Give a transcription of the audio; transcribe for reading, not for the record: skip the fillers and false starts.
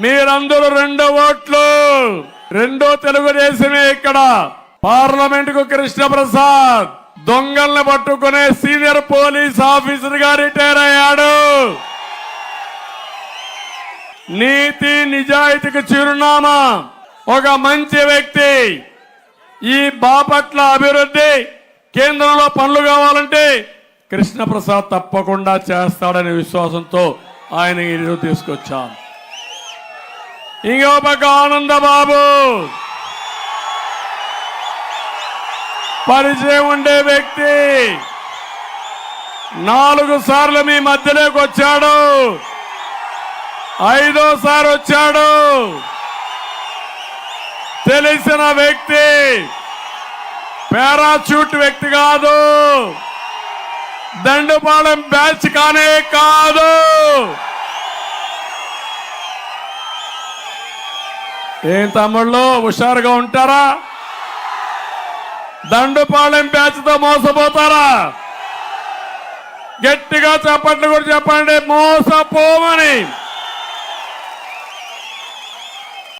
మీరందరూ 2 ఓట్లు, 2 తెలుగుదేశమే. ఇక్కడ పార్లమెంట్ కు కృష్ణప్రసాద్ దొంగల్ని పట్టుకునే సీనియర్ పోలీస్ ఆఫీసర్ గా రిటైర్ అయ్యాడు. నీతి నిజాయితీకి చిరునామా ఒక మంచి వ్యక్తి. ఈ బాపట్ల అభివృద్ధి కేంద్రంలో పనులు కావాలంటే కృష్ణప్రసాద్ తప్పకుండా చేస్తాడనే విశ్వాసంతో ఆయన ఈరోజు తీసుకొచ్చాం. ఇంకో పక్క ఆనందబాబు పరిచయం ఉండే వ్యక్తి. 4 సార్లు మీ మధ్యలోకి వచ్చాడు, 5ఓసారి వచ్చాడు. తెలిసిన వ్యక్తి, పారాచూట్ వ్యక్తి కాదు, దండుపాలెం బ్యాచ్ కానే కాదు. ఏం తమ్ముళ్ళు హుషారుగా ఉంటారా? దండుపాలెం బ్యాచ్ తో మోసపోతారా? గట్టిగా చప్పట్లు కూడా చెప్పండి, మోసపోమని.